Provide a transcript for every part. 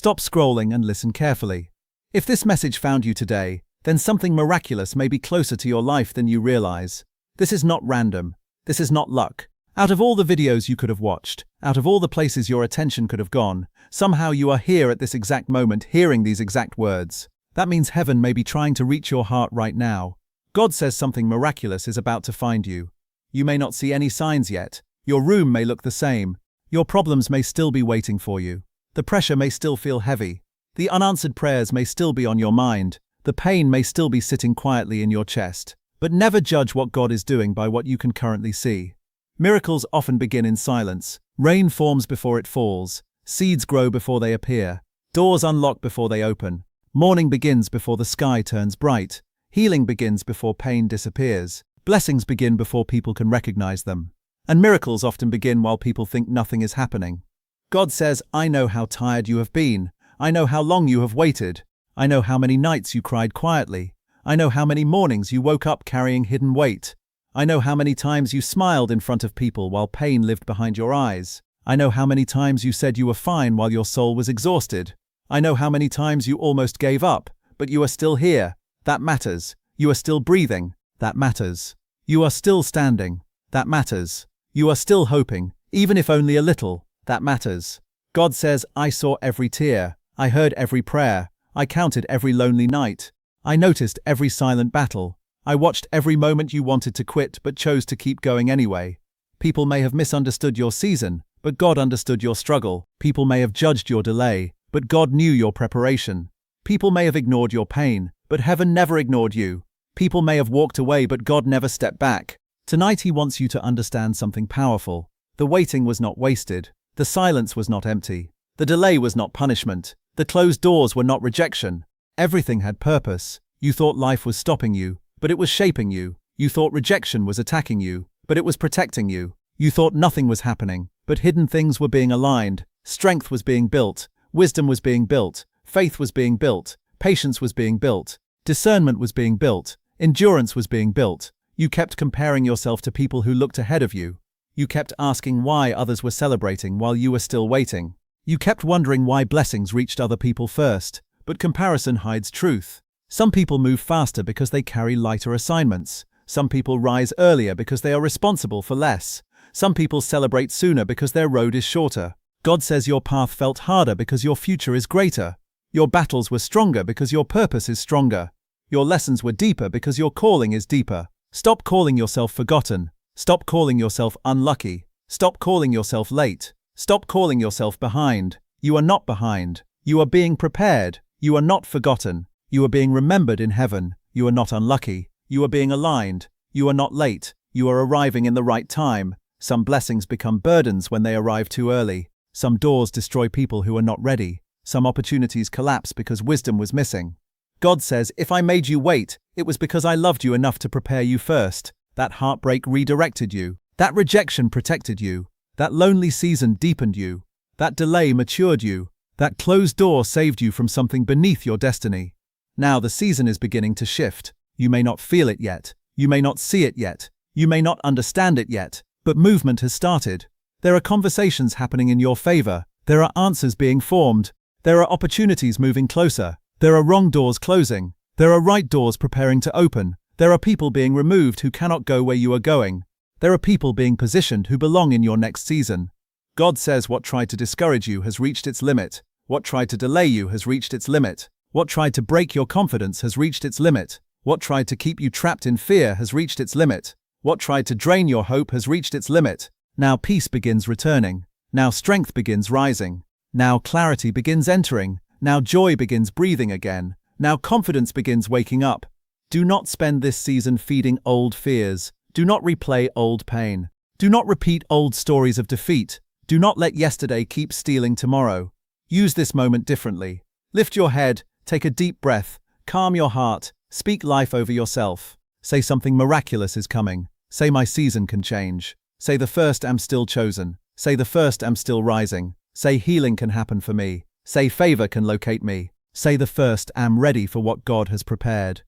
Stop scrolling and listen carefully. If this message found you today, then something miraculous may be closer to your life than you realize. This is not random. This is not luck. Out of all the videos you could have watched, out of all the places your attention could have gone, somehow you are here at this exact moment hearing these exact words. That means heaven may be trying to reach your heart right now. God says something miraculous is about to find you. You may not see any signs yet. Your room may look the same. Your problems may still be waiting for you. The pressure may still feel heavy. The unanswered prayers may still be on your mind. The pain may still be sitting quietly in your chest. But never judge what God is doing by what you can currently see. Miracles often begin in silence. Rain forms before it falls. Seeds grow before they appear. Doors unlock before they open. Morning begins before the sky turns bright. Healing begins before pain disappears. Blessings begin before people can recognize them. And miracles often begin while people think nothing is happening. God says, I know how tired you have been. I know how long you have waited. I know how many nights you cried quietly. I know how many mornings you woke up carrying hidden weight. I know how many times you smiled in front of people while pain lived behind your eyes. I know how many times you said you were fine while your soul was exhausted. I know how many times you almost gave up, but you are still here. That matters. You are still breathing. That matters. You are still standing. That matters. You are still hoping, even if only a little. That matters. God says, I saw every tear. I heard every prayer. I counted every lonely night. I noticed every silent battle. I watched every moment you wanted to quit but chose to keep going anyway. People may have misunderstood your season, but God understood your struggle. People may have judged your delay, but God knew your preparation. People may have ignored your pain, but heaven never ignored you. People may have walked away, but God never stepped back. Tonight He wants you to understand something powerful. The waiting was not wasted. The silence was not empty. The delay was not punishment. The closed doors were not rejection. Everything had purpose. You thought life was stopping you, but it was shaping you. You thought rejection was attacking you, but it was protecting you. You thought nothing was happening, but hidden things were being aligned. Strength was being built. Wisdom was being built. Faith was being built. Patience was being built. Discernment was being built. Endurance was being built. You kept comparing yourself to people who looked ahead of you. You kept asking why others were celebrating while you were still waiting. You kept wondering why blessings reached other people first, but comparison hides truth. Some people move faster because they carry lighter assignments. Some people rise earlier because they are responsible for less. Some people celebrate sooner because their road is shorter. God says your path felt harder because your future is greater. Your battles were stronger because your purpose is stronger. Your lessons were deeper because your calling is deeper. Stop calling yourself forgotten. Stop calling yourself unlucky. Stop calling yourself late. Stop calling yourself behind. You are not behind. You are being prepared. You are not forgotten. You are being remembered in heaven. You are not unlucky. You are being aligned. You are not late. You are arriving in the right time. Some blessings become burdens when they arrive too early. Some doors destroy people who are not ready. Some opportunities collapse because wisdom was missing. God says, if I made you wait, it was because I loved you enough to prepare you first. That heartbreak redirected you. That rejection protected you. That lonely season deepened you. That delay matured you. That closed door saved you from something beneath your destiny. Now the season is beginning to shift. You may not feel it yet. You may not see it yet. You may not understand it yet. But movement has started. There are conversations happening in your favor. There are answers being formed. There are opportunities moving closer. There are wrong doors closing. There are right doors preparing to open. There are people being removed who cannot go where you are going. There are people being positioned who belong in your next season. God says what tried to discourage you has reached its limit. What tried to delay you has reached its limit. What tried to break your confidence has reached its limit. What tried to keep you trapped in fear has reached its limit. What tried to drain your hope has reached its limit. Now peace begins returning. Now strength begins rising. Now clarity begins entering. Now joy begins breathing again. Now confidence begins waking up. Do not spend this season feeding old fears. Do not replay old pain. Do not repeat old stories of defeat. Do not let yesterday keep stealing tomorrow. Use this moment differently. Lift your head, take a deep breath, calm your heart, speak life over yourself. Say something miraculous is coming. Say my season can change. Say the first am still chosen. Say the first am still rising. Say healing can happen for me. Say favor can locate me. Say the first am ready for what God has prepared.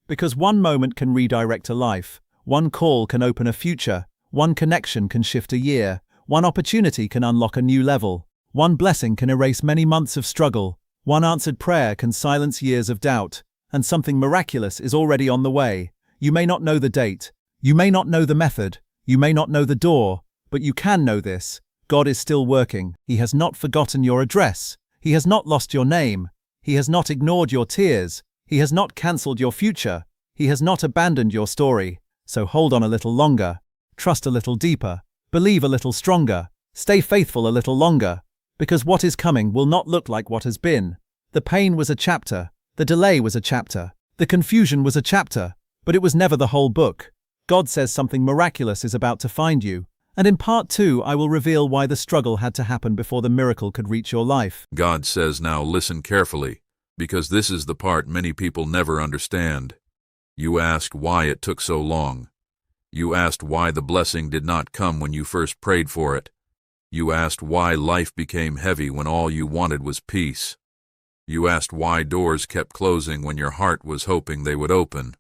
Because one moment can redirect a life. One call can open a future. One connection can shift a year. One opportunity can unlock a new level. One blessing can erase many months of struggle. One answered prayer can silence years of doubt, and something miraculous is already on the way. You may not know the date, you may not know the method, you may not know the door, but you can know this: God is still working. He has not forgotten your address. He has not lost your name. He has not ignored your tears. He has not cancelled your future. He has not abandoned your story. So hold on a little longer. Trust a little deeper. Believe a little stronger. Stay faithful a little longer. Because what is coming will not look like what has been. The pain was a chapter. The delay was a chapter. The confusion was a chapter. But it was never the whole book. God says something miraculous is about to find you. And in part 2, I will reveal why the struggle had to happen before the miracle could reach your life. God says, now listen carefully, because this is the part many people never understand. You asked why it took so long. You asked why the blessing did not come when you first prayed for it. You asked why life became heavy when all you wanted was peace. You asked why doors kept closing when your heart was hoping they would open.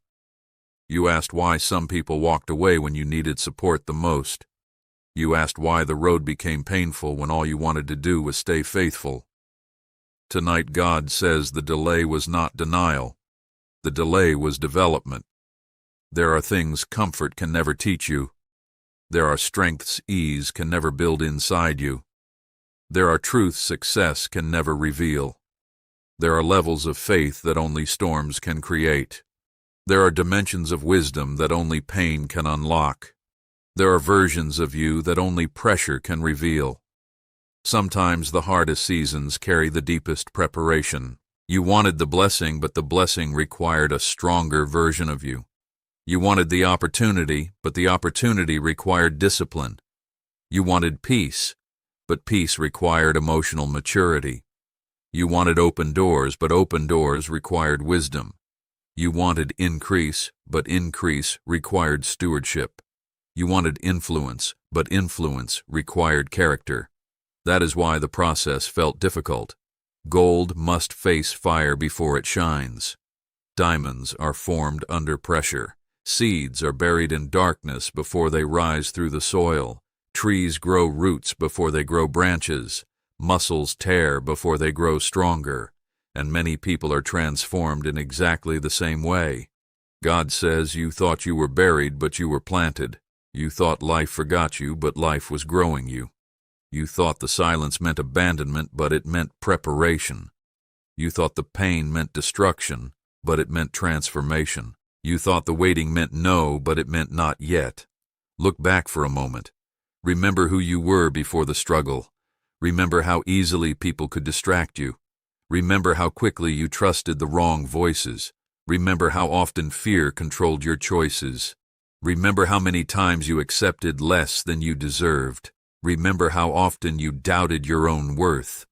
You asked why some people walked away when you needed support the most. You asked why the road became painful when all you wanted to do was stay faithful. Tonight God says the delay was not denial. The delay was development. There are things comfort can never teach you. There are strengths ease can never build inside you. There are truths success can never reveal. There are levels of faith that only storms can create. There are dimensions of wisdom that only pain can unlock. There are versions of you that only pressure can reveal. Sometimes the hardest seasons carry the deepest preparation. You wanted the blessing, but the blessing required a stronger version of you. You wanted the opportunity, but the opportunity required discipline. You wanted peace, but peace required emotional maturity. You wanted open doors, but open doors required wisdom. You wanted increase, but increase required stewardship. You wanted influence, but influence required character. That is why the process felt difficult. Gold must face fire before it shines. Diamonds are formed under pressure. Seeds are buried in darkness before they rise through the soil. Trees grow roots before they grow branches. Muscles tear before they grow stronger. And many people are transformed in exactly the same way. God says you thought you were buried, but you were planted. You thought life forgot you, but life was growing you. You thought the silence meant abandonment, but it meant preparation. You thought the pain meant destruction, but it meant transformation. You thought the waiting meant no, but it meant not yet. Look back for a moment. Remember who you were before the struggle. Remember how easily people could distract you. Remember how quickly you trusted the wrong voices. Remember how often fear controlled your choices. Remember how many times you accepted less than you deserved. Remember how often you doubted your own worth.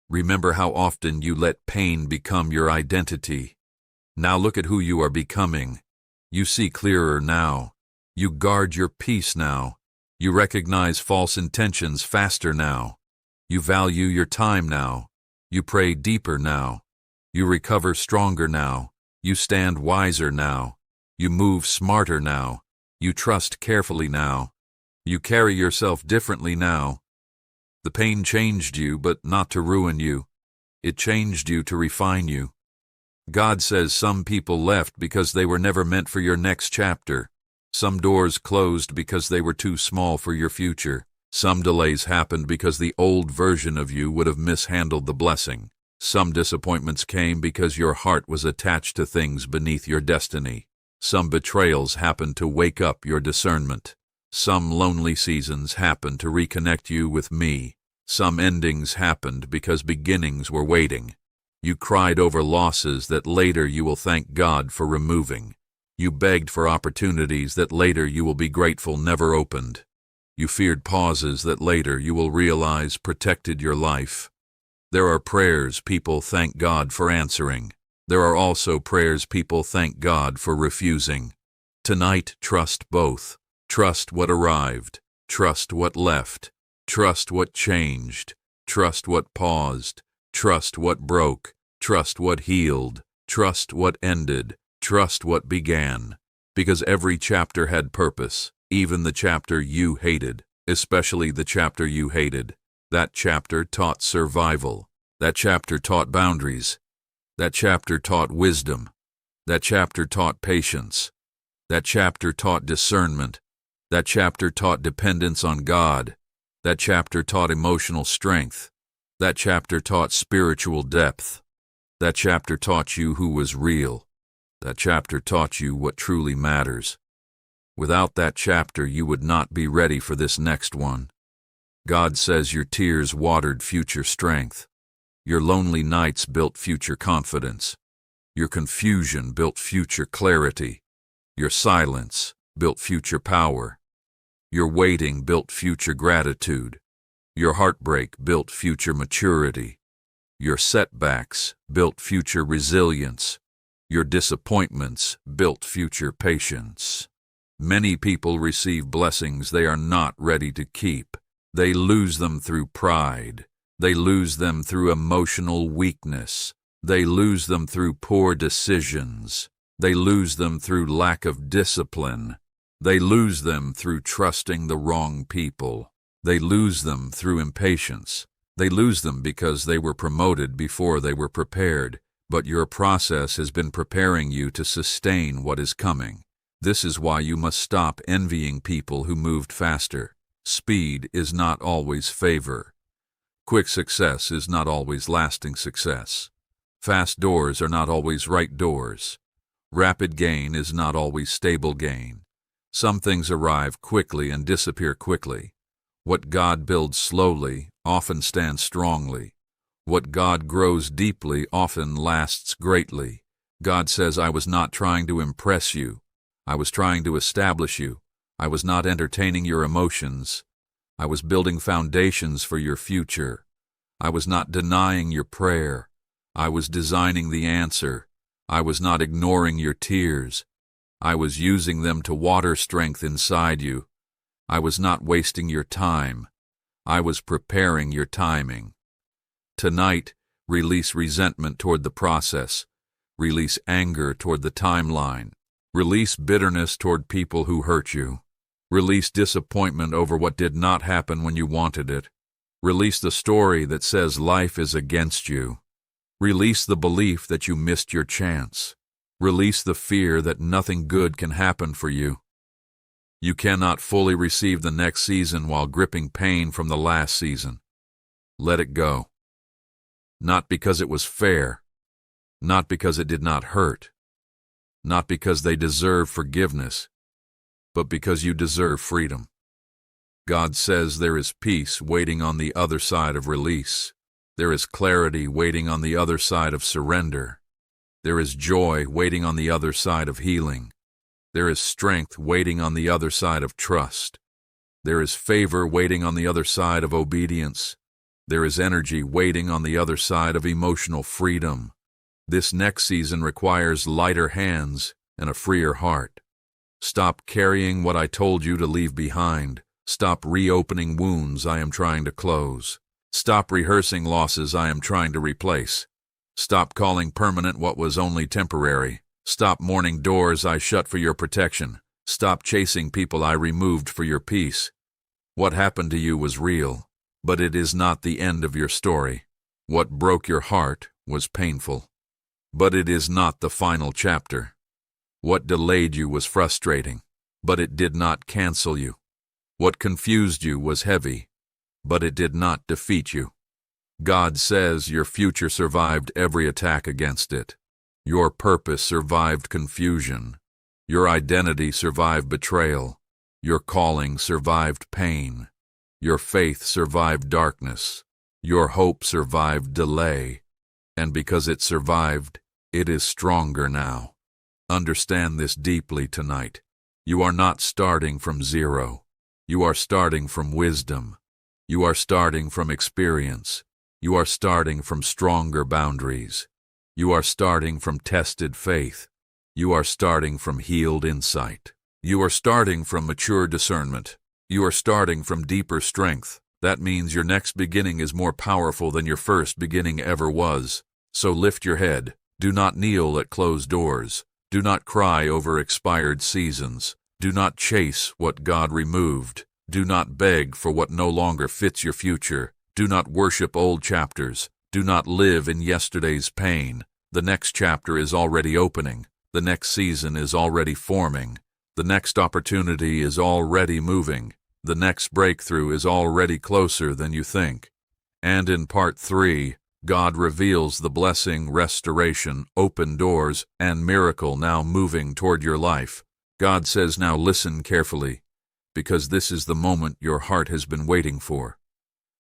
Remember how often you let pain become your identity. Now look at who you are becoming. You see clearer now. You guard your peace now. You recognize false intentions faster now. You value your time now. You pray deeper now. You recover stronger now. You stand wiser now. You move smarter now. You trust carefully now. You carry yourself differently now. The pain changed you, but not to ruin you. It changed you to refine you. God says some people left because they were never meant for your next chapter. Some doors closed because they were too small for your future. Some delays happened because the old version of you would have mishandled the blessing. Some disappointments came because your heart was attached to things beneath your destiny. Some betrayals happened to wake up your discernment. Some lonely seasons happened to reconnect you with me. Some endings happened because beginnings were waiting. You cried over losses that later you will thank God for removing. You begged for opportunities that later you will be grateful never opened. You feared pauses that later you will realize protected your life. There are prayers people thank God for answering. There are also prayers people thank God for refusing. Tonight, trust both. Trust what arrived. Trust what left. Trust what changed. Trust what paused. Trust what broke. Trust what healed. Trust what ended. Trust what began. Because every chapter had purpose, even the chapter you hated, especially the chapter you hated. That chapter taught survival. That chapter taught boundaries. That chapter taught wisdom. That chapter taught patience. That chapter taught discernment. That chapter taught dependence on God. That chapter taught emotional strength. That chapter taught spiritual depth. That chapter taught you who was real. That chapter taught you what truly matters. Without that chapter, you would not be ready for this next one. God says your tears watered future strength. Your lonely nights built future confidence. Your confusion built future clarity. Your silence built future power. Your waiting built future gratitude. Your heartbreak built future maturity. Your setbacks built future resilience. Your disappointments built future patience. Many people receive blessings they are not ready to keep. They lose them through pride. They lose them through emotional weakness. They lose them through poor decisions. They lose them through lack of discipline. They lose them through trusting the wrong people. They lose them through impatience. They lose them because they were promoted before they were prepared. But your process has been preparing you to sustain what is coming. This is why you must stop envying people who moved faster. Speed is not always favor. Quick success is not always lasting success. Fast doors are not always right doors. Rapid gain is not always stable gain. Some things arrive quickly and disappear quickly. What God builds slowly often stands strongly. What God grows deeply often lasts greatly. God says, I was not trying to impress you. I was trying to establish you. I was not entertaining your emotions. I was building foundations for your future. I was not denying your prayer. I was designing the answer. I was not ignoring your tears. I was using them to water strength inside you. I was not wasting your time. I was preparing your timing. Tonight, release resentment toward the process. Release anger toward the timeline. Release bitterness toward people who hurt you. Release disappointment over what did not happen when you wanted it. Release the story that says life is against you. Release the belief that you missed your chance. Release the fear that nothing good can happen for you. You cannot fully receive the next season while gripping pain from the last season. Let it go. Not because it was fair. Not because it did not hurt. Not because they deserve forgiveness, but because you deserve freedom. God says there is peace waiting on the other side of release. There is clarity waiting on the other side of surrender. There is joy waiting on the other side of healing. There is strength waiting on the other side of trust. There is favor waiting on the other side of obedience. There is energy waiting on the other side of emotional freedom. This next season requires lighter hands and a freer heart. Stop carrying what I told you to leave behind. Stop reopening wounds I am trying to close. Stop rehearsing losses I am trying to replace. Stop calling permanent what was only temporary. Stop mourning doors I shut for your protection. Stop chasing people I removed for your peace. What happened to you was real, but it is not the end of your story. What broke your heart was painful, but it is not the final chapter. What delayed you was frustrating, but it did not cancel you. What confused you was heavy, but it did not defeat you. God says your future survived every attack against it. Your purpose survived confusion. Your identity survived betrayal. Your calling survived pain. Your faith survived darkness. Your hope survived delay. And because it survived, it is stronger now. Understand this deeply tonight. You are not starting from zero. You are starting from wisdom. You are starting from experience. You are starting from stronger boundaries. You are starting from tested faith. You are starting from healed insight. You are starting from mature discernment. You are starting from deeper strength. That means your next beginning is more powerful than your first beginning ever was. So lift your head. Do not kneel at closed doors. Do not cry over expired seasons. Do not chase what God removed. Do not beg for what no longer fits your future. Do not worship old chapters. Do not live in yesterday's pain. The next chapter is already opening. The next season is already forming. The next opportunity is already moving. The next breakthrough is already closer than you think. And in part 3, God reveals the blessing, restoration, open doors, and miracle now moving toward your life. God says, now listen carefully, because this is the moment your heart has been waiting for.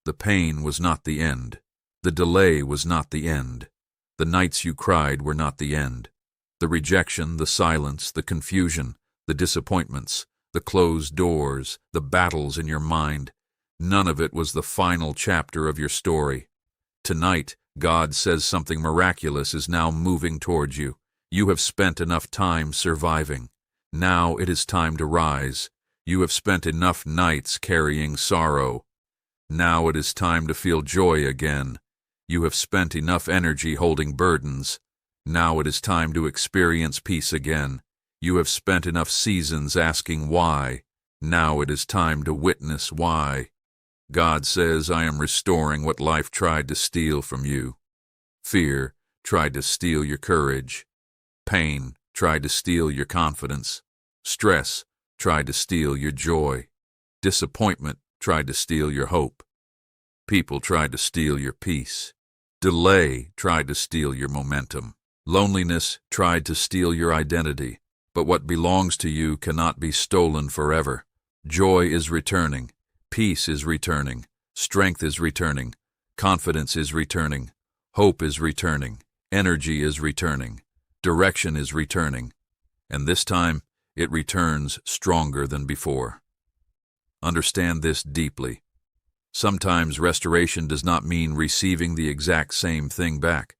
The pain was not the end. The delay was not the end. The nights you cried were not the end. The rejection, the silence, the confusion, the disappointments, the closed doors, the battles in your mind, none of it was the final chapter of your story. Tonight, God says something miraculous is now moving towards you. You have spent enough time surviving. Now it is time to rise. You have spent enough nights carrying sorrow. Now it is time to feel joy again. You have spent enough energy holding burdens. Now it is time to experience peace again. You have spent enough seasons asking why. Now it is time to witness why. God says, I am restoring what life tried to steal from you. Fear tried to steal your courage. Pain tried to steal your confidence. Stress tried to steal your joy. Disappointment tried to steal your hope. People tried to steal your peace. Delay tried to steal your momentum. Loneliness tried to steal your identity. But what belongs to you cannot be stolen forever. Joy is returning. Peace is returning. Strength is returning. Confidence is returning. Hope is returning. Energy is returning. Direction is returning. And this time, it returns stronger than before. Understand this deeply. Sometimes restoration does not mean receiving the exact same thing back.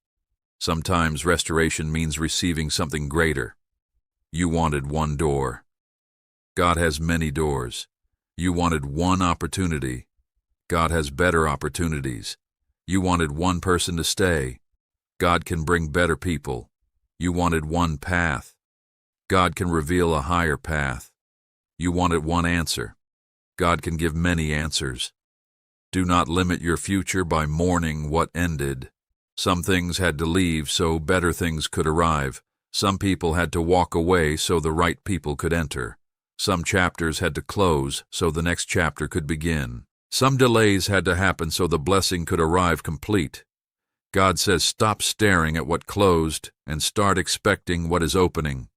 Sometimes restoration means receiving something greater. You wanted one door. God has many doors. You wanted one opportunity. God has better opportunities. You wanted one person to stay. God can bring better people. You wanted one path. God can reveal a higher path. You wanted one answer. God can give many answers. Do not limit your future by mourning what ended. Some things had to leave so better things could arrive. Some people had to walk away so the right people could enter. Some chapters had to close so the next chapter could begin. Some delays had to happen so the blessing could arrive complete. God says, stop staring at what closed and start expecting what is opening.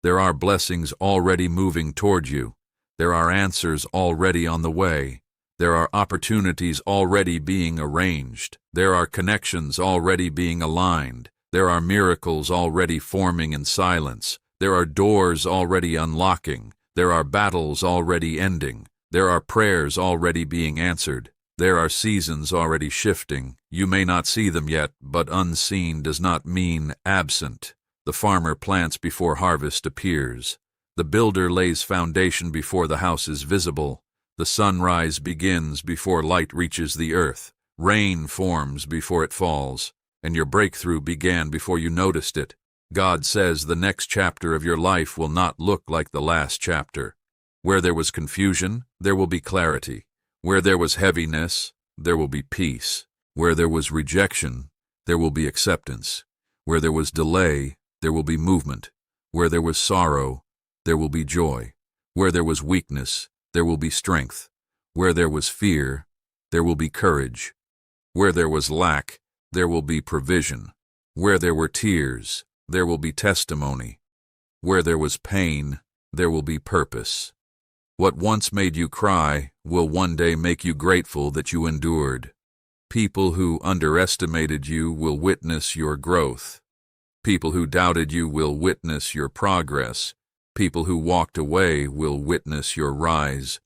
There are blessings already moving toward you. There are answers already on the way. There are opportunities already being arranged. There are connections already being aligned. There are miracles already forming in silence. There are doors already unlocking. There are battles already ending. There are prayers already being answered. There are seasons already shifting. You may not see them yet, but unseen does not mean absent. The farmer plants before harvest appears. The builder lays foundation before the house is visible. The sunrise begins before light reaches the earth. Rain forms before it falls. And your breakthrough began before you noticed it. God says the next chapter of your life will not look like the last chapter. Where there was confusion, there will be clarity. Where there was heaviness, there will be peace. Where there was rejection, there will be acceptance. Where there was delay, there will be movement. Where there was sorrow, there will be joy. Where there was weakness, there will be strength. Where there was fear, there will be courage. Where there was lack, there will be provision. Where there were tears, there will be testimony. Where there was pain, there will be purpose. What once made you cry will one day make you grateful that you endured. People who underestimated you will witness your growth. People who doubted you will witness your progress. People who walked away will witness your rise.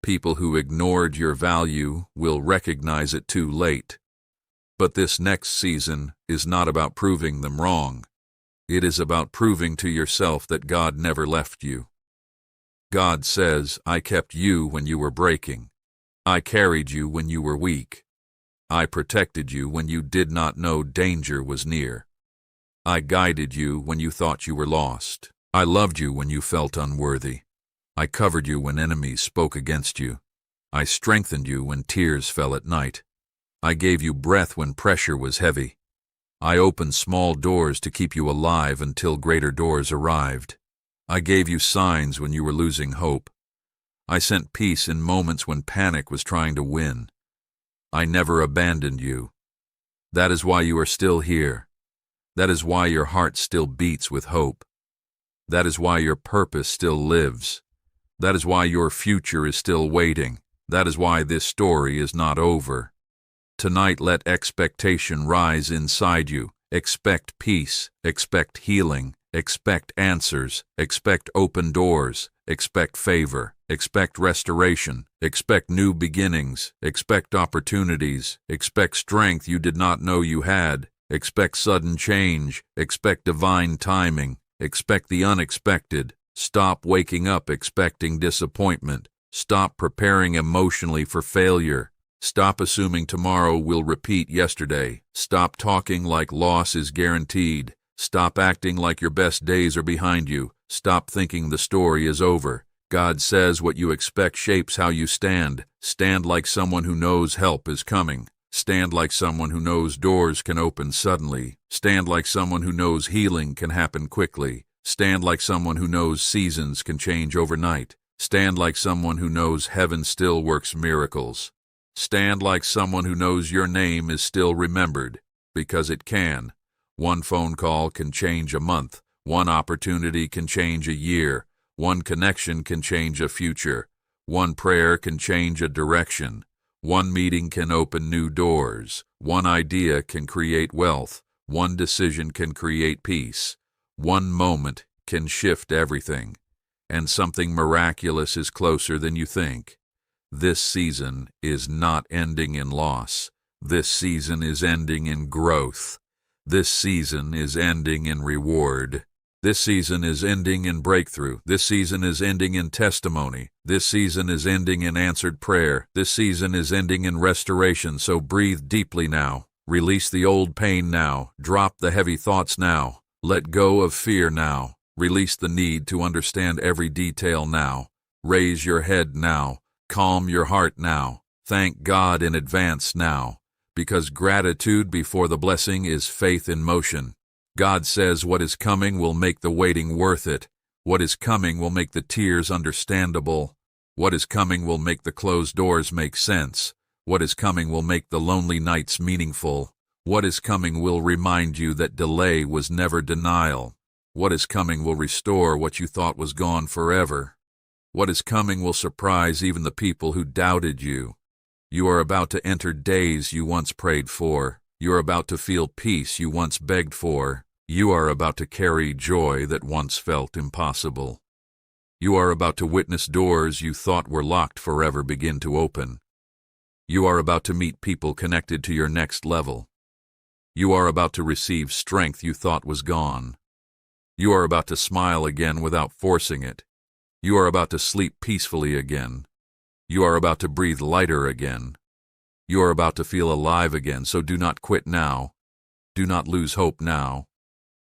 People who ignored your value will recognize it too late. But this next season is not about proving them wrong. It is about proving to yourself that God never left you. God says, I kept you when you were breaking. I carried you when you were weak. I protected you when you did not know danger was near. I guided you when you thought you were lost. I loved you when you felt unworthy. I covered you when enemies spoke against you. I strengthened you when tears fell at night. I gave you breath when pressure was heavy. I opened small doors to keep you alive until greater doors arrived. I gave you signs when you were losing hope. I sent peace in moments when panic was trying to win. I never abandoned you. That is why you are still here. That is why your heart still beats with hope. That is why your purpose still lives. That is why your future is still waiting. That is why this story is not over. Tonight let expectation rise inside you. Expect peace, expect healing, expect answers, expect open doors, expect favor, expect restoration, expect new beginnings, expect opportunities, expect strength you did not know you had, expect sudden change, expect divine timing, expect the unexpected. Stop waking up expecting disappointment. Stop preparing emotionally for failure. Stop assuming tomorrow will repeat yesterday. Stop talking like loss is guaranteed. Stop acting like your best days are behind you. Stop thinking the story is over. God says what you expect shapes how you stand. Stand like someone who knows help is coming. Stand like someone who knows doors can open suddenly. Stand like someone who knows healing can happen quickly. Stand like someone who knows seasons can change overnight. Stand like someone who knows heaven still works miracles. Stand like someone who knows your name is still remembered, because it can. One phone call can change a month. One opportunity can change a year. One connection can change a future. One prayer can change a direction. One meeting can open new doors. One idea can create wealth. One decision can create peace. One moment can shift everything. And something miraculous is closer than you think. This season is not ending in loss. This season is ending in growth. This season is ending in reward. This season is ending in breakthrough. This season is ending in testimony. This season is ending in answered prayer. This season is ending in restoration. So breathe deeply now. Release the old pain now. Drop the heavy thoughts now. Let go of fear now. Release the need to understand every detail now. Raise your head now. Calm your heart now. Thank God in advance now. Because gratitude before the blessing is faith in motion. God says what is coming will make the waiting worth it. What is coming will make the tears understandable. What is coming will make the closed doors make sense. What is coming will make the lonely nights meaningful. What is coming will remind you that delay was never denial. What is coming will restore what you thought was gone forever. What is coming will surprise even the people who doubted you. You are about to enter days you once prayed for. You are about to feel peace you once begged for. You are about to carry joy that once felt impossible. You are about to witness doors you thought were locked forever begin to open. You are about to meet people connected to your next level. You are about to receive strength you thought was gone. You are about to smile again without forcing it. You are about to sleep peacefully again. You are about to breathe lighter again. You are about to feel alive again, so do not quit now. Do not lose hope now.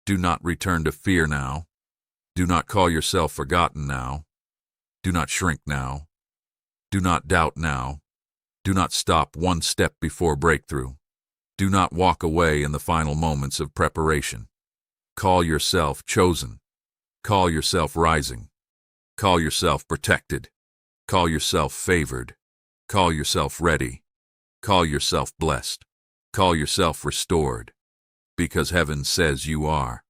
Do not return to fear now. Do not call yourself forgotten now. Do not shrink now. Do not doubt now. Do not stop one step before breakthrough. Do not walk away in the final moments of preparation. Call yourself chosen. Call yourself rising. Call yourself protected. Call yourself favored. Call yourself ready. Call yourself blessed. Call yourself restored. Because heaven says you are.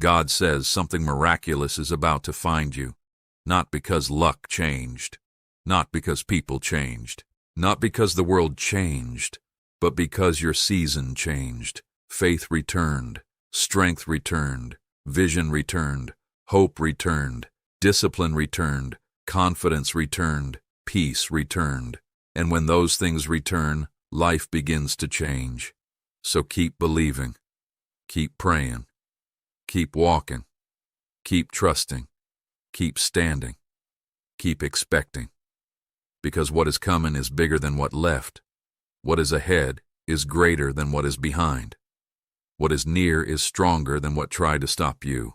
God says something miraculous is about to find you. Not because luck changed. Not because people changed. Not because the world changed. But because your season changed. Faith returned. Strength returned. Vision returned. Hope returned. Discipline returned. Confidence returned. Peace returned. And when those things return, life begins to change. So keep believing. Keep praying. Keep walking. Keep trusting. Keep standing. Keep expecting. Because what is coming is bigger than what left. What is ahead is greater than what is behind. What is near is stronger than what tried to stop you.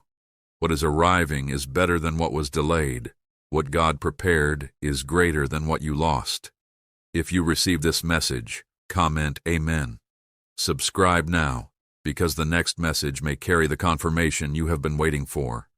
What is arriving is better than what was delayed. What God prepared is greater than what you lost. If you receive this message, comment Amen. Subscribe now, because the next message may carry the confirmation you have been waiting for.